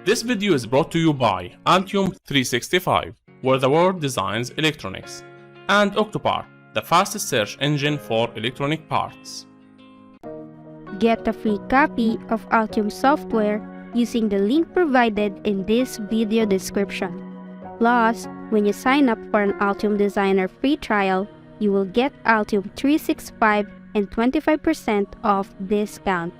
This video is brought to you by Altium 365, where the world designs electronics, and Octopart, the fastest search engine for electronic parts. Get a free copy of Altium software using the link provided in this video description. Plus, when you sign up for an Altium Designer free trial, you will get Altium 365 and 25% off discount.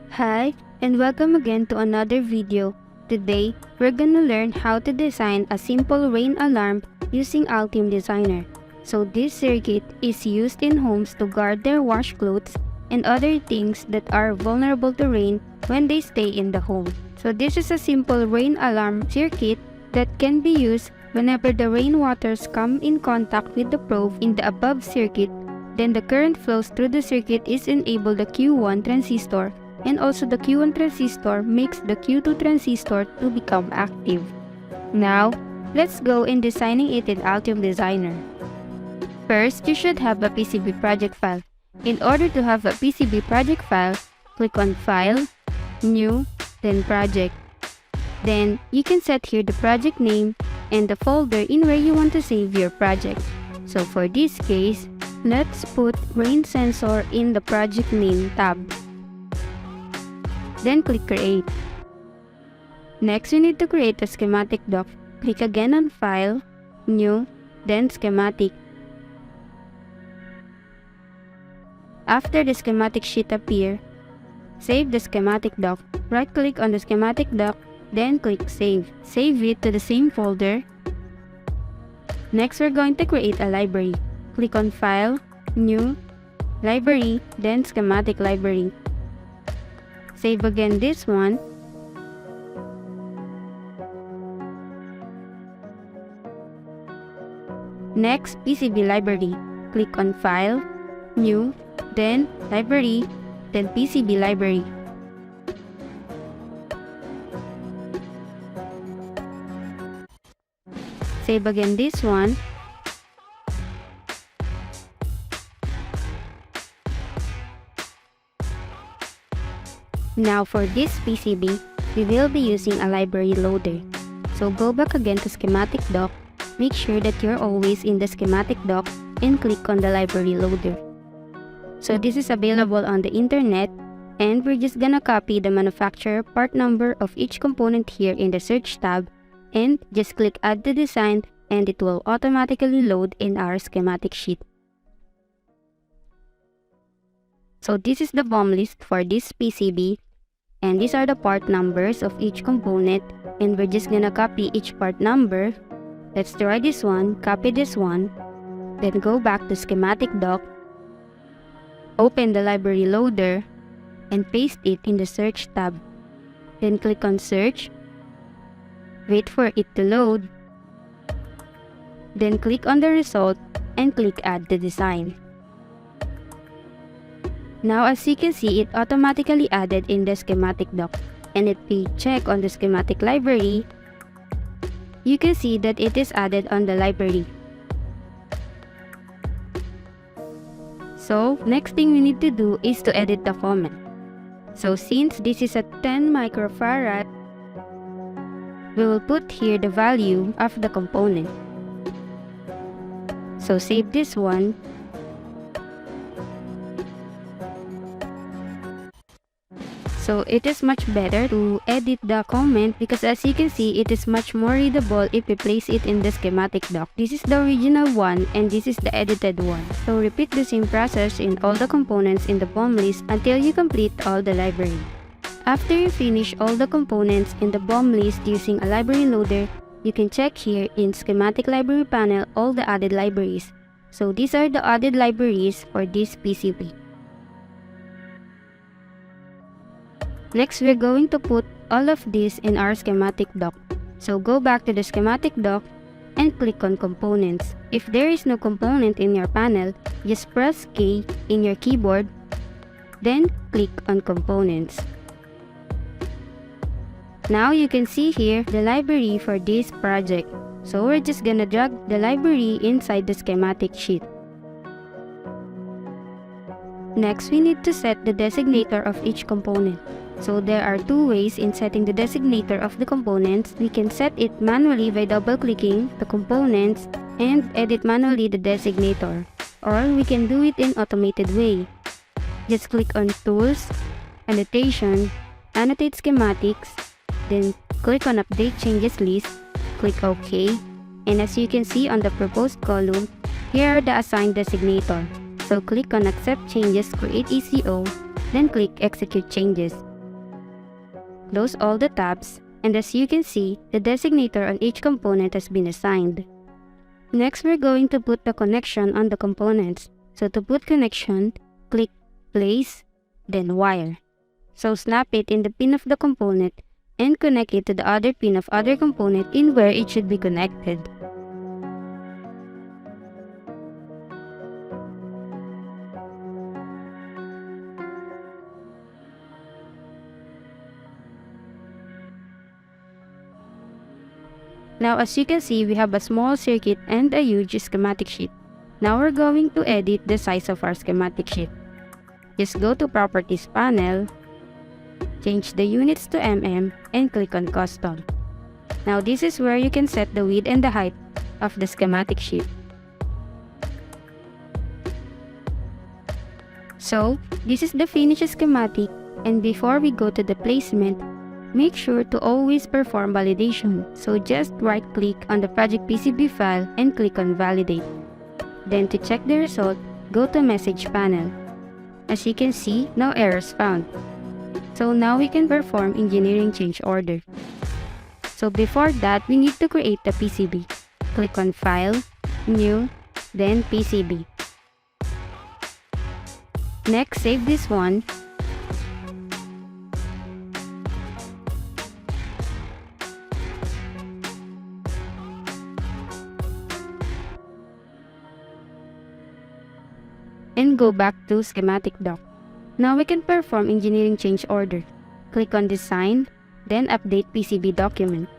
Hi, and welcome again to another video. Today, we're gonna learn how to design a simple rain alarm using Altium Designer. So this circuit is used in homes to guard their wash clothes and other things that are vulnerable to rain when they stay in the home. So this is a simple rain alarm circuit that can be used whenever the rainwaters come in contact with the probe in the above circuit. Then the current flows through the circuit is enable the Q1 transistor, and also the Q1 transistor makes the Q2 transistor to become active. Now, let's go in designing it in Altium Designer. First, you should have a PCB project file. In order to have a PCB project file, click on File, New, then Project. Then, you can set here the project name and the folder in where you want to save your project. So for this case, let's put Rain Sensor in the Project Name tab. Then click Create. Next, you need to create a schematic doc. Click again on File, New, then Schematic. After the schematic sheet appear, save the schematic doc. Right-click on the schematic doc, then click Save. Save it to the same folder. Next, we're going to create a library. Click on File, New, Library, then Schematic Library. Save again this one. Next, PCB library. Click on File, New, then Library, then PCB library. Save again this one. Now for this PCB, we will be using a library loader. So go back again to schematic doc, make sure that you're always in the schematic doc, and click on the library loader. So this is available on the internet, and we're just gonna copy the manufacturer part number of each component here in the search tab, and just click Add to Design, and it will automatically load in our schematic sheet. So this is the BOM list for this PCB, and these are the part numbers of each component, and we're just gonna copy each part number. Let's try this one, copy this one, then go back to schematic doc, open the library loader, and paste it in the search tab. Then click on Search, wait for it to load, then click on the result and click Add to Design. Now as you can see, it automatically added in the schematic doc, and if we check on the schematic library, you can see that it is added on the library. So next thing we need to do is to edit the comment. So since this is a 10 microfarad, we will put here the value of the component. So save this one. So it is much better to edit the comment because as you can see, it is much more readable if we place it in the schematic doc. This is the original one and this is the edited one. So repeat the same process in all the components in the BOM list until you complete all the library. After you finish all the components in the BOM list using a library loader, you can check here in schematic library panel all the added libraries. So these are the added libraries for this PCB. Next, we're going to put all of this in our schematic doc. So go back to the schematic doc and click on Components. If there is no component in your panel, just press K in your keyboard, then click on Components. Now you can see here the library for this project. So we're just gonna drag the library inside the schematic sheet. Next, we need to set the designator of each component. So there are two ways in setting the designator of the components. We can set it manually by double-clicking the components and edit manually the designator. Or we can do it in automated way. Just click on Tools, Annotation, Annotate Schematics, then click on Update Changes List, click OK, and as you can see on the proposed column, here are the assigned designator. So click on Accept Changes, Create ECO, then click Execute Changes. Close all the tabs, and as you can see, the designator on each component has been assigned. Next, we're going to put the connection on the components. So to put connection, click Place, then Wire. So snap it in the pin of the component and connect it to the other pin of other component in where it should be connected. Now as you can see, we have a small circuit and a huge schematic sheet. Now we're going to edit the size of our schematic sheet. Just go to Properties panel, change the units to mm, and click on Custom. Now this is where you can set the width and the height of the schematic sheet. So this is the finished schematic, and before we go to the placement, make sure to always perform validation. So just right-click on the project PCB file and click on Validate. Then to check the result, go to Message panel. As you can see, no errors found. So now we can perform engineering change order. So before that, we need to create the PCB. Click on File, New, then PCB. Next, save this one. And go back to Schematic Doc. Now we can perform engineering change order. Click on Design, then Update PCB document.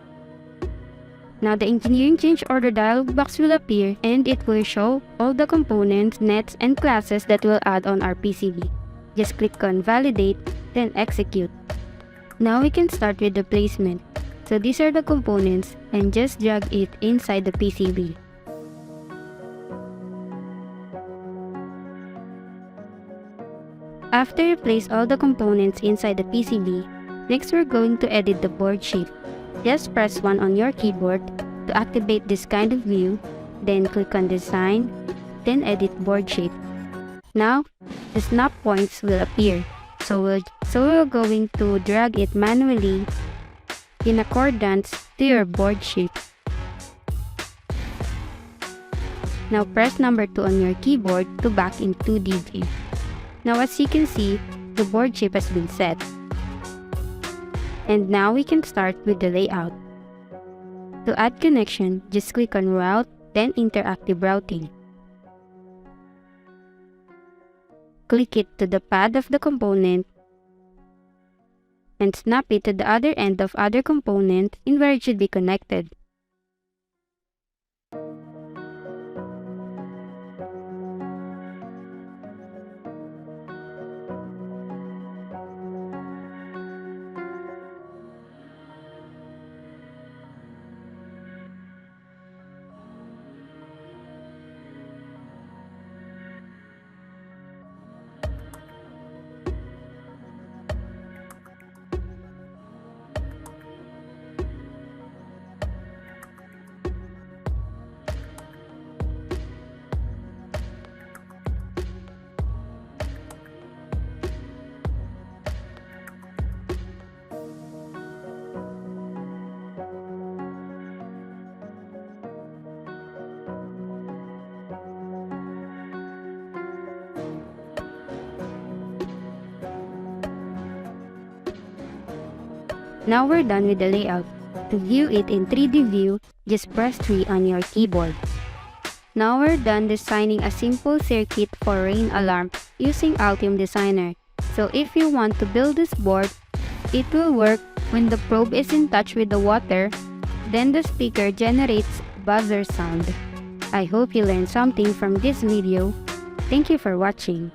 Now the engineering change order dialog box will appear and it will show all the components, nets, and classes that will add on our PCB. Just click on Validate, then Execute. Now we can start with the placement. So these are the components and just drag it inside the PCB. After you place all the components inside the PCB, next we're going to edit the board shape. Just press 1 on your keyboard to activate this kind of view, then click on Design, then Edit Board Shape. Now, the snap points will appear, so we're going to drag it manually in accordance to your board shape. Now press number 2 on your keyboard to back in 2D view. Now as you can see, the board shape has been set. And now we can start with the layout. To add connection, just click on Route, then Interactive Routing. Click it to the pad of the component and snap it to the other end of other component in where it should be connected. Now we're done with the layout. To view it in 3D view, just press 3 on your keyboard. Now we're done designing a simple circuit for rain alarm using Altium Designer. So if you want to build this board, it will work when the probe is in touch with the water, then the speaker generates buzzer sound. I hope you learned something from this video. Thank you for watching.